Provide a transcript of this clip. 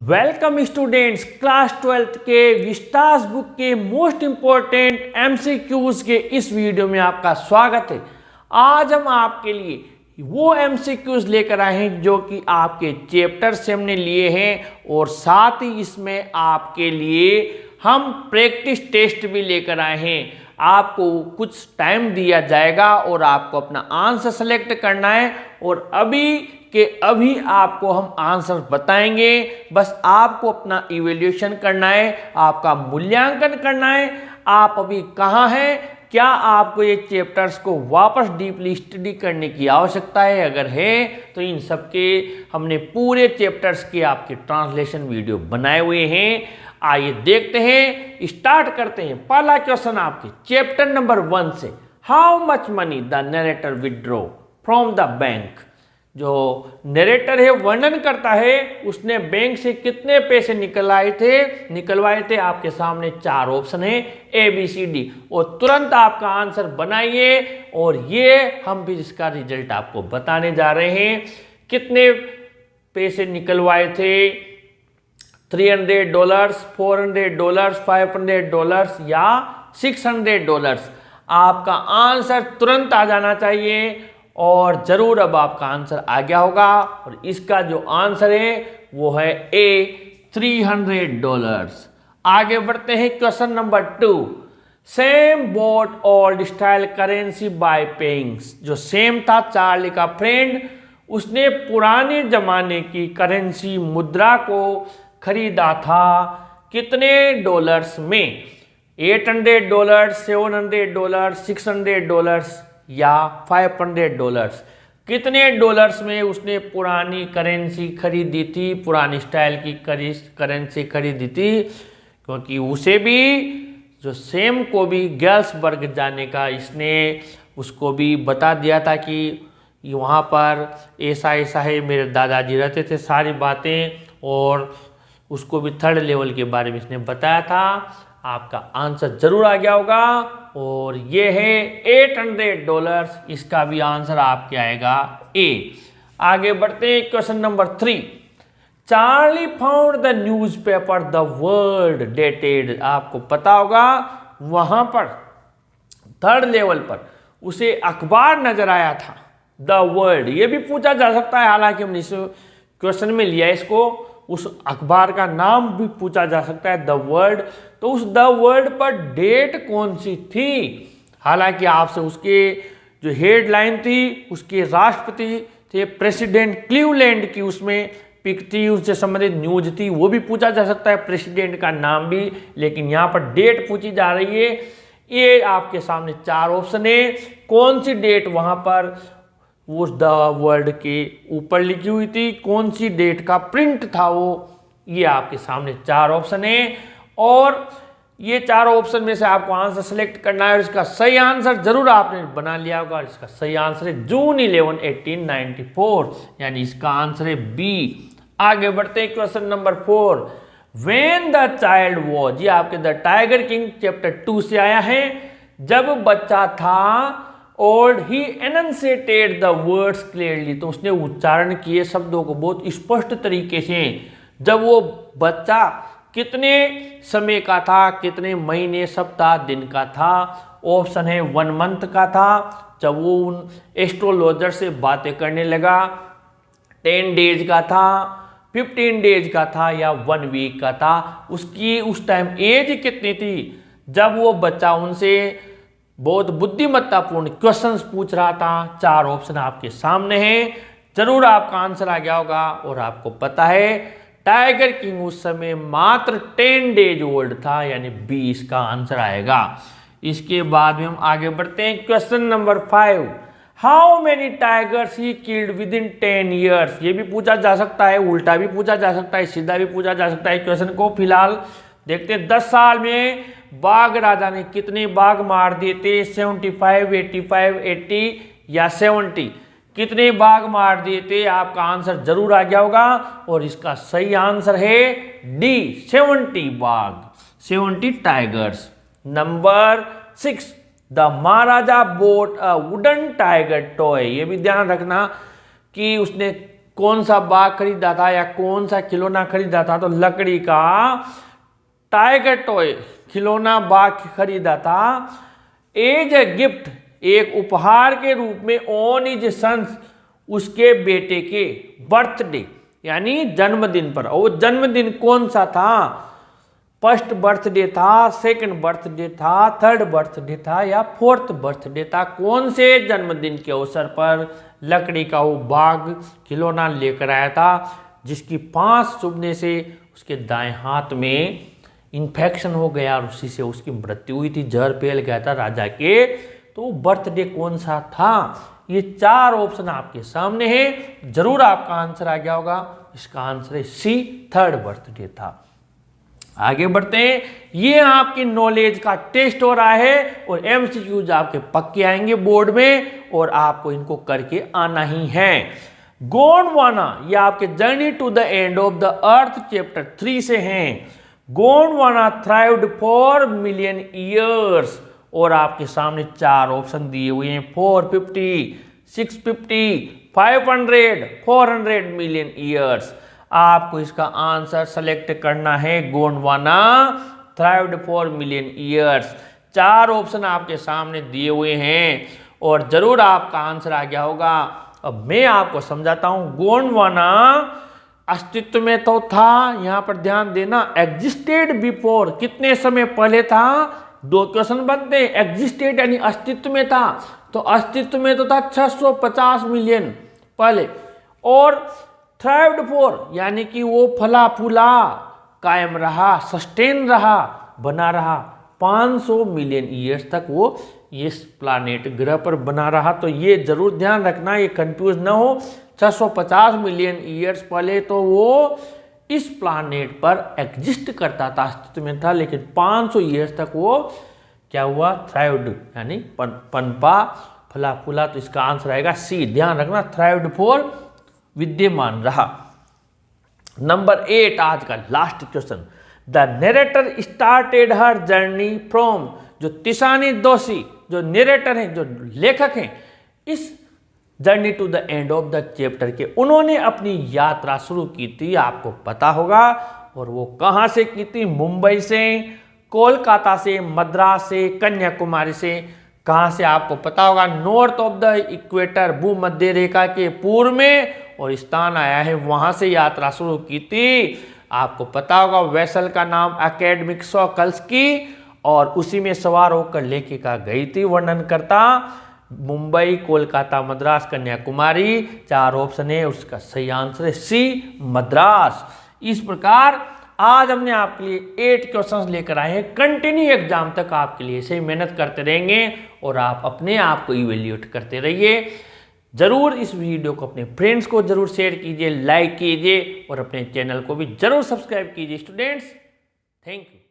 Welcome students, class 12th के Vistas book के most important MCQs के इस वीडियो में आपका स्वागत है। आज हम आपके लिए वो एमसीक्यूज लेकर आए हैं जो कि आपके चैप्टर से हमने लिए हैं और साथ ही इसमें आपके लिए हम प्रैक्टिस टेस्ट भी लेकर आए हैं। आपको कुछ टाइम दिया जाएगा और आपको अपना आंसर सेलेक्ट करना है और अभी के अभी आपको हम आंसर बताएंगे। बस आपको अपना इवैल्यूएशन करना है, आपका मूल्यांकन करना है। आप अभी कहाँ हैं, क्या आपको ये चैप्टर्स को वापस डीपली स्टडी करने की आवश्यकता है? अगर है तो इन सब के हमने पूरे चैप्टर्स के आपके ट्रांसलेशन वीडियो बनाए हुए हैं। आइए देखते हैं, स्टार्ट करते हैं। पहला क्वेश्चन आपके चैप्टर नंबर 1 से, how much money the narrator withdraw from the bank. जो नरेटर है वर्णन करता है उसने बैंक से कितने पैसे निकलवाए थे। आपके सामने 4 ऑप्शन है ए बी सी डी और तुरंत आपका आंसर बनाइए और ये हम भी इसका रिजल्ट आपको बताने जा रहे हैं। कितने पैसे निकलवाए थे? $300, $400, $500 या $600। आपका आंसर तुरंत आ जाना चाहिए और जरूर अब आपका आंसर आ गया होगा और इसका जो आंसर है वो है ए $300। आगे बढ़ते हैं question number 2, same bought old style currency by paying. जो सेम था, चार्ली का फ्रेंड, उसने पुराने जमाने की करेंसी मुद्रा को खरीदा था कितने डॉलर्स में? $800, $700, $600 या $500। कितने डॉलर्स में उसने पुरानी करेंसी खरीदी थी, पुरानी स्टाइल की करेंसी खरीदी थी? क्योंकि उसे भी, जो सेम को भी गैल्सबर्ग जाने का इसने उसको भी बता दिया था कि वहाँ पर ऐसा ऐसा है, मेरे दादाजी रहते थे, सारी बातें, और उसको भी 3rd लेवल के बारे में इसने बताया था। आपका आंसर जरूर आ गया होगा और ये है $800। इसका भी आंसर आपके आएगा ए। आगे बढ़ते हैं question number 3, Charlie found the newspaper the world dated. आपको पता होगा वहां पर 3rd लेवल पर उसे अखबार नजर आया था, द वर्ल्ड। ये भी पूछा जा सकता है, हालांकि हमने इस क्वेश्चन में लिया इसको, उस अखबार का नाम भी पूछा जा सकता है, द वर्ल्ड। तो उस द वर्ल्ड पर डेट कौन सी थी? हालांकि आपसे उसके जो हेडलाइन थी, उसके राष्ट्रपति थे प्रेसिडेंट क्लीवलैंड की, उसमें पिक थी, उससे संबंधित न्यूज थी, वो भी पूछा जा सकता है, प्रेसिडेंट का नाम भी। लेकिन यहाँ पर डेट पूछी जा रही है। ये आपके सामने 4 ऑप्शन है, कौन सी डेट वहाँ पर उस द वर्ल्ड के ऊपर लिखी हुई थी, कौन सी डेट का प्रिंट था वो, ये आपके सामने 4 ऑप्शन है। और ये 4 ऑप्शन में से आपको आंसर सेलेक्ट करना है और इसका सही आंसर जरूर आपने बना लिया होगा। इसका सही आंसर है जून 11, 1894, यानी इसका आंसर है बी। आगे बढ़ते हैं question number 4, when the child was. ये आपके द टाइगर किंग चैप्टर 2 से आया है। जब बच्चा था, old he enunciated the words clearly, तो उसने उच्चारण किए शब्दों को बहुत स्पष्ट तरीके से। जब वो बच्चा कितने समय का था, कितने महीने, सप्ताह, दिन का था? ऑप्शन है 1 मंथ का था। जब वो उन एस्ट्रोलॉजर से बातें करने लगा, 10 डेज का था, 15 डेज का था या 1 वीक का था? उसकी उस टाइम एज कितनी थी जब वो बच्चा उनसे बहुत बुद्धिमत्तापूर्ण क्वेश्चंस पूछ रहा था? 4 ऑप्शन आपके सामने हैं, जरूर आपका आंसर आ गया होगा। और आपको पता है टाइगर किंग उस समय मात्र 10 डेज ओल्ड था, यानी 20 का आंसर आएगा। इसके बाद में हम आगे बढ़ते हैं question number 5, how many tigers he killed with in 10 years. ये भी पूछा जा सकता है, उल्टा भी पूछा जा सकता है, सीधा भी पूछा जा सकता है क्वेश्चन को। फिलहाल देखते हैं 10 साल में बाघ राजा ने कितने बाघ मार दिए थे? 75, 85, 80 या 70? कितने बाघ मार दिए थे? आपका आंसर जरूर आ गया होगा और इसका सही आंसर है डी, 70 बाघ, 70 tigers. Number 6, the Maharaja boat a wooden tiger toy. ये भी ध्यान रखना कि उसने कौन सा बाग खरीदा था या कौन सा खिलौना खरीदा था? तो लकड़ी का टाइगर टॉय खिलौना बाग खरीदा था एज ए गिफ्ट, एक उपहार के रूप में ऑन हिज सन्स, उसके बेटे के बर्थडे यानी जन्मदिन पर। और वो जन्मदिन कौन सा था? फर्स्ट बर्थडे था, सेकंड बर्थडे था, थर्ड बर्थडे था या फोर्थ बर्थडे था? कौन से जन्मदिन के अवसर पर लकड़ी का वो बाग खिलौना लेकर आया था जिसकी 5 चुभने से उसके दाएं हाथ में इन्फेक्शन हो गया और उसी से उसकी मृत्यु हुई थी, जहर फैल गया था राजा के। तो बर्थडे कौन सा था? ये 4 ऑप्शन आपके सामने हैं, जरूर आपका आंसर आ गया होगा। इसका आंसर है सी, थर्ड बर्थडे था। आगे बढ़ते हैं, ये आपकी नॉलेज का टेस्ट हो रहा है और एमसीक्यूज आपके पक्के आएंगे बोर्ड में और आपको इनको करके आना ही है। गोंडवाना, ये आपके journey to the end of the earth chapter 3 से हैं। Gondwana thrived for million years और आपके सामने 4 ऑप्शन दिए हुए हैं, 450, 650, 500, 400 मिलियन ईयर्स। आपको इसका आंसर सेलेक्ट करना है Gondwana thrived for million years. 4 option आपके सामने दिए हुए हैं और जरूर आपका आंसर आ गया होगा। अब मैं आपको समझाता हूं। गोंडवाना अस्तित्व में तो था, यहां पर ध्यान देना, एग्जिस्टेड बिफोर, कितने समय पहले था? 2 क्वेश्चन बनते हैं। एग्जिस्टेड यानी अस्तित्व में था, तो अस्तित्व में तो था 650 मिलियन पहले। और थ्राइव्ड फॉर यानी कि वो फला फूला, कायम रहा, सस्टेन रहा, बना रहा 500 मिलियन ईयर्स तक वो इस प्लानेट ग्रह पर बना रहा। तो ये जरूर ध्यान रखना, ये कंफ्यूज ना हो। 650 मिलियन ईयर्स पहले तो वो इस प्लानेट पर एग्जिस्ट करता था, अस्तित्व में था, लेकिन 500 ईयर्स तक वो क्या हुआ? थ्राइव्ड यानी पनपा, फला फूला। तो इसका आंसर आएगा सी, ध्यान रखना, थ्राइव्ड फॉर, विद्यमान रहा। नंबर 8 आज का last question. The narrator started her journey from, जो तिसानी दोषी जो नरेटर हैं, जो लेखक हैं इस journey to the end of the chapter के, उन्होंने अपनी यात्रा शुरू की थी, आपको पता होगा। और वो कहां से की थी? मुंबई से, कोलकाता से, मद्रास से, कन्याकुमारी से। कहां से? आपको पता होगा, नॉर्थ ऑफ द इक्वेटर, भूमध्य रेखा के पूर्व में, और स्थान आया है वहां से यात्रा शुरू की थी। आपको पता होगा वेसल का नाम एकेडमिक सोकल्स्की, और उसी में सवार होकर लेखिका गई थी। वर्णन करता मुंबई, कोलकाता, मद्रास, कन्याकुमारी। 4 ऑप्शन है, उसका सही आंसर है सी, मद्रास। इस प्रकार आज हमने आपके लिए 8 क्वेश्चंस लेकर आए हैं। कंटिन्यू एग्जाम तक आपके लिए सही मेहनत करते रहेंगे और आप अपने आप को इवेल्यूएट करते रहिए। जरूर इस वीडियो को अपने फ्रेंड्स को जरूर शेयर कीजिए, लाइक कीजिए और अपने चैनल को भी जरूर सब्सक्राइब कीजिए स्टूडेंट्स। Thank you.